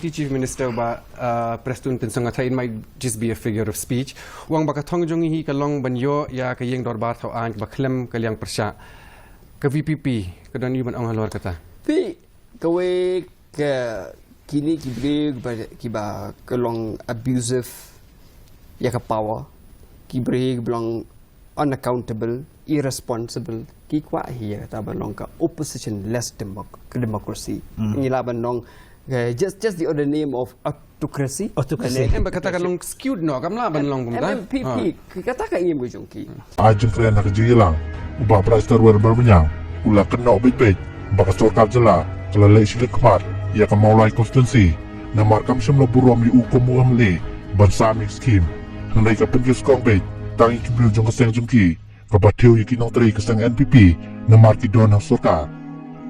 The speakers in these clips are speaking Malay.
Chief Minister ba Preston Pinsangathain might just be a figure of speech. Wang baka thongjongi hi kalong banyo ya kayeng dorbar thau an baklem kalyang persya ke VPP ke don yuban ang halwar kata. Tapi kawe ke kini kiba kalong abusive ya ke power kibre belong unaccountable irresponsible ki kwa hi kata balong ka opposition less democracy. Ngilaban nong just the other name of autocracy. Em katakan long skewed no kamla ban long bumda. MPP katakan ingin bujungki. Ajeng kaya nak jilang. Ubah praster wer berbanyang. Ula kena obit-bit. Baka sorkar jela. Kelalai silik kemat. Ia akan maulai konstitusi. Namar kam semla burom di ukum muamli. Bansami skim. Hendak ka penjus kongbit. Tangi kibril jong keseng jungki. Kabatiu yiki nong teri keseng NPP. Namar ki don sorkar.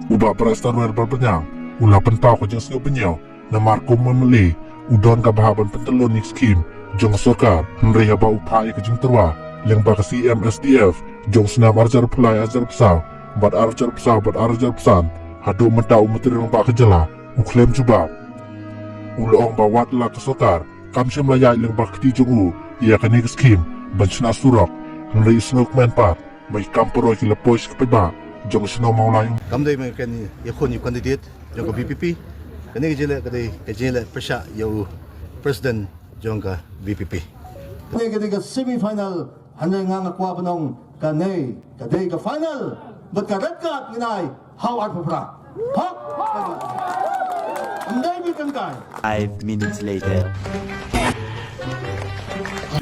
Ubah praster wer berbanyang. Ula pentau ko jeng sengaw penyaw na marko memeli udon kabahaban pentelon ni skim jong sorkar henry haba upaya ke jeng terwa yang baka CMSDF jong senam arjar pulai ajar pesau bat arjar pesan hadu mentau menteri rong baka jela uklem jubab ula ong bawat la ke sorkar kam syam layai yang baka ti jong u ia kani ke skim bansna surok henry sengaw menpat mai kamporoi ki lepois ke peba jong senau maulai kamdai mai kan yakon yu candidate jong VPP kani kejele persya yau president jong ka VPP kani ka semi-final hanay nga kwa panong kani ka final but ka red card nginay how art pra ha anday mi kan kai 5 minutes later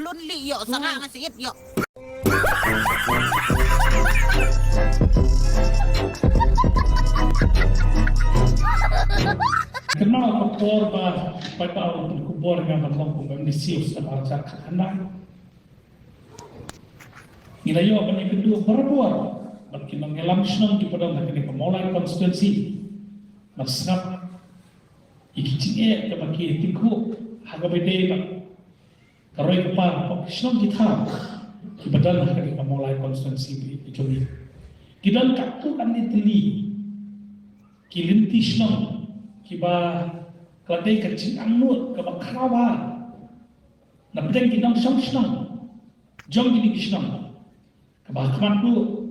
lonely yo sanga nga sigit yo Kenal kopor ba pada orang kubur yang berlaku komunikasi sama rakyat kanan. Nilai apa yang kedua berbuat, bagi mengelam senang di pada negeri pemulai konstitusi, masnap ikicingnya kebaki tiku harga beda, karena kepala senang kita di pada negeri pemulai konstitusi itu ni. Kita kaktu kan diteli, kilinti senang. Kiba keladai kecil anut kiba kerawa na bedeng kinang senang jong gini senang kiba kemandu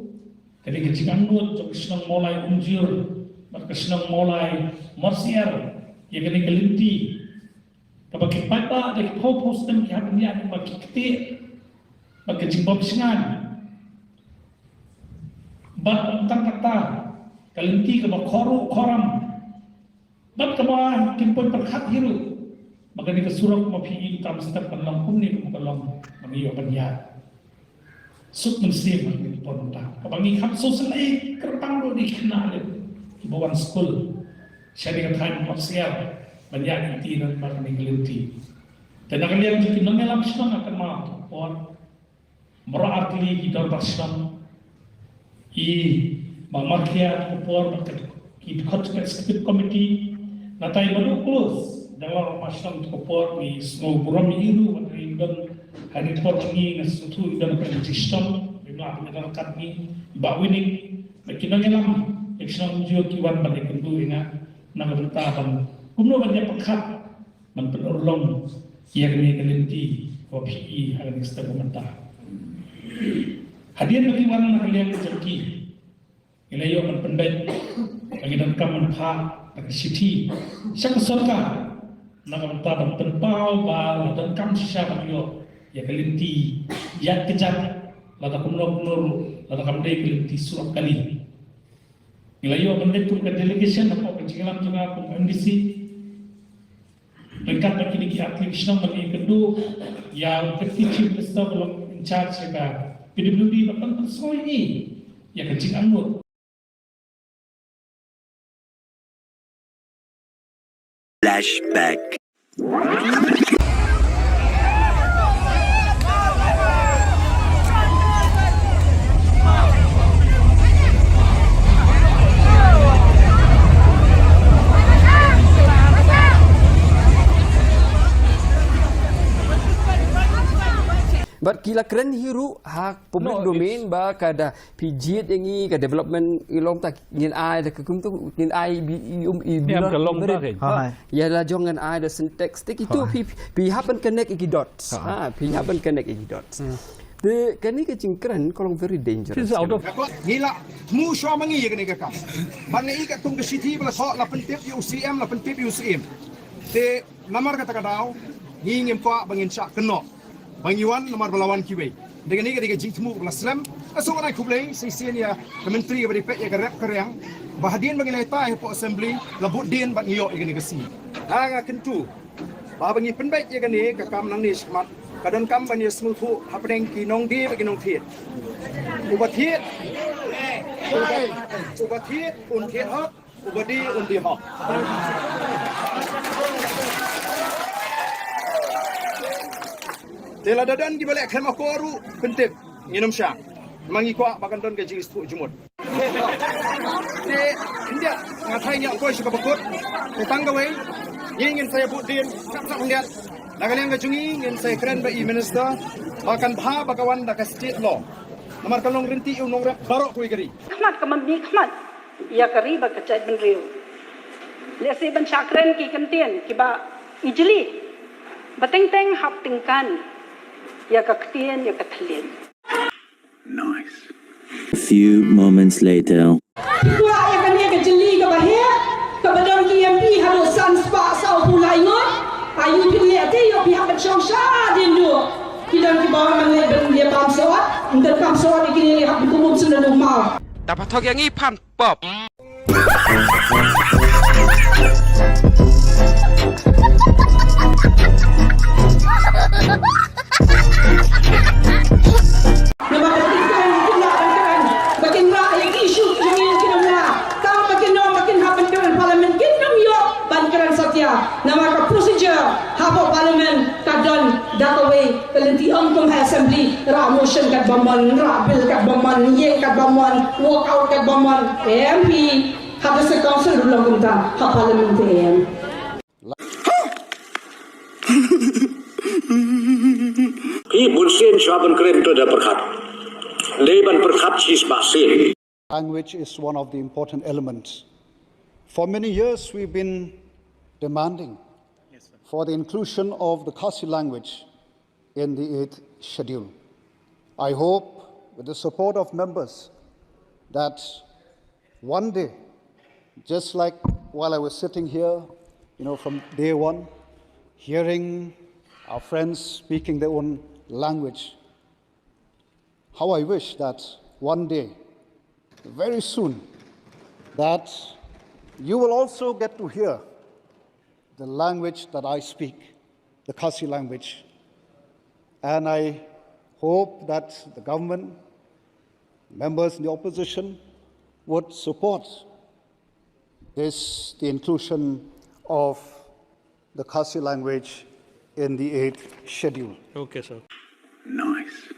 keladai kecil anut jong senang mulai unjur mereka senang mulai morsier ya gini kelinti kiba kipata dari pau sistem kihat ini ada bagi kete bagi jimbab singan bat tentang kata kelinti kiba koram Bat kemah kimpun perkat hiru, maka ni kesurok mapi tam setiap kalang kumni kalang mengiyo banyak. Suk menstim ni pun tak. Kabangi kam sosial kertang do di kenal ibawan school. Saya dengan time maksiat banyak itu dan pada menggeluti. Dan akan lihat jika mengelam senang akan mahu pun meraatli kita bersenang. Mamarkiat pun kita eksekutif komiti. Natai baru close dalam masyarakat kopor ni semua buram itu dan hari por ni nasutu dan sistem bila ada kat ni bawa ni kita ngelam eksternal juga kiwan pada kendu ina nak bertahan kumno banyak pekat menperolong yang ni kelenti OPE hari ni sedang mentah hadiah bagi warna kalian terki ilayo menpendai bagi dan kaman pa City, siapa sorka, nak mentabak penpau, bal dan kam siapa yo, ya kelinti, ya kejat, lada kumur, lada kamdai kelinti surat kali. Nilai yo kamdai tu ke delegation apa kecilan juga MDC, lengkap lagi ni atlet senang bagi kedua, yang kecil besar belum in charge juga, PWD bahkan semua ini, ya kecil anut. flashback. But kila keren hiru hak public domain ba kada pijit yangi ka development ilong tak ngin ai da kum tu ngin ai ka long ta ke. ya la jongan ai da syntax tik itu pi happen connect iki dots. Pi happen connect iki dots. The kani ka cingkran kolong very dangerous. This is out of Ngila mu syo mangi ya kani ka kam. Ban ngi ka tung ke city bala so la pentip UCM la pentip UCM. Te namar kata kadau ngi ngim kwa bangin syak keno. Bangiwan nomor balawan kiwe. Dengan ni ketika jing temu bala slam aso orang kublai sisian ya menteri bari pek ya garap karyang bahadian bagi letai po assembly labut din bat ngiyok ya kani kesi. Nga kentu. Ba bangi penbaik ya kani ka kam nang ni smat kadon kam ban yes mulfu hapdeng ki nong di bagi nong thiet ubat thiet un thiet hot ubadi un di hot tela dadan ki balik khema koru pentip nginum syak mangi kwa bakan don ke jis tu jumut de india ngatai nya ko shi ka bakut tanggawe ingin saya budin sak ngiat Nagaling ka jungi ngin sa kren ba i-minister bakan bha bakawan da ka state law. Namar kalong rinti yung nong baro ko igari. Khmat ka mamni khmat. Ya kari ba ka chat ben riu. Le se ban chakren ki kantien ki ba ijli. Bateng teng hap tingkan. Ya ka ktien ya ka thlien. Nice. A few moments later. Kwa ya kan ya ka jeli ka ba he. Ka badon ki MP halo san spa sau pulai ngot. Ayu pilih ati yo pihak bersama dindu. Kita di bawah mana dia pam sawat, untuk pam sawat ini hak hukum sudah normal. Dapat thok yang i pam pop. Nama ketikan kita kan makin rakyat isu ini kita mula. Tahu makin happen dengan parlimen kita yo bankaran satya. Nama ka procedure habo parlimen kadon dakaway pelenti ongkom assembly ra motion kat bamon ra bill kat bamon ye kat bamon walk out kat bamon MP habis council dulu kumta ha parlimen tem Bulsin Shaban Krim to the Perkat. Leban Perkat is Basin. Language is one of the important elements. For many years we've been demanding for the inclusion of the Khasi language in the 8th schedule. I hope, with the support of members, that one day, just like while I was sitting here, from day one, hearing our friends speaking their own language, how I wish that one day, very soon, that you will also get to hear the language that I speak, the Khasi language. And I hope that the government, members in the opposition, would support the inclusion of the Khasi language in the 8th schedule. Okay, sir. Nice.